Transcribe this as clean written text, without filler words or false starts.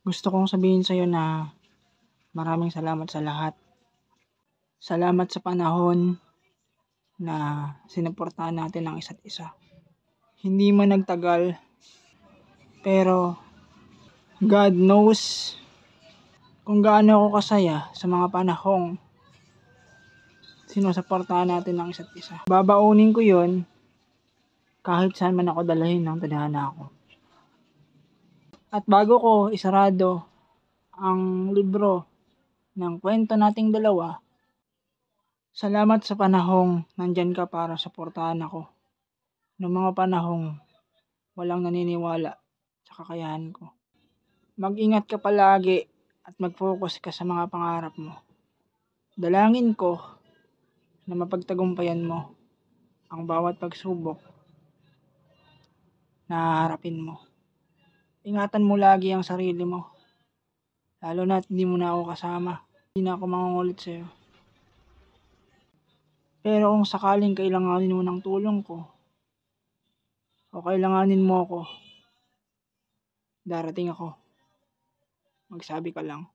Gusto kong sabihin sa'yo na maraming salamat sa lahat. Salamat sa panahon na sinuportahan natin ang isa't isa. Hindi man nagtagal, pero God knows kung gaano ako kasaya sa mga panahong sinusuportahan natin ang isa't isa. Babaunin ko yon kahit saan man ako dalhin ng tadhana ko. At bago ko isarado ang libro ng kwento nating dalawa, salamat sa panahong nandyan ka para suportahan ako. Noong mga panahong walang naniniwala sa kakayahan ko. Mag-ingat ka palagi at mag-focus ka sa mga pangarap mo. Dalangin ko na mapagtagumpayan mo ang bawat pagsubok na haharapin mo. Ingatan mo lagi ang sarili mo. Lalo na at hindi mo na ako kasama. Hindi na ako mangungulit sa'yo. Pero kung sakaling kailanganin mo ng tulong ko, o kailanganin mo ako, darating ako. Magsabi ka lang.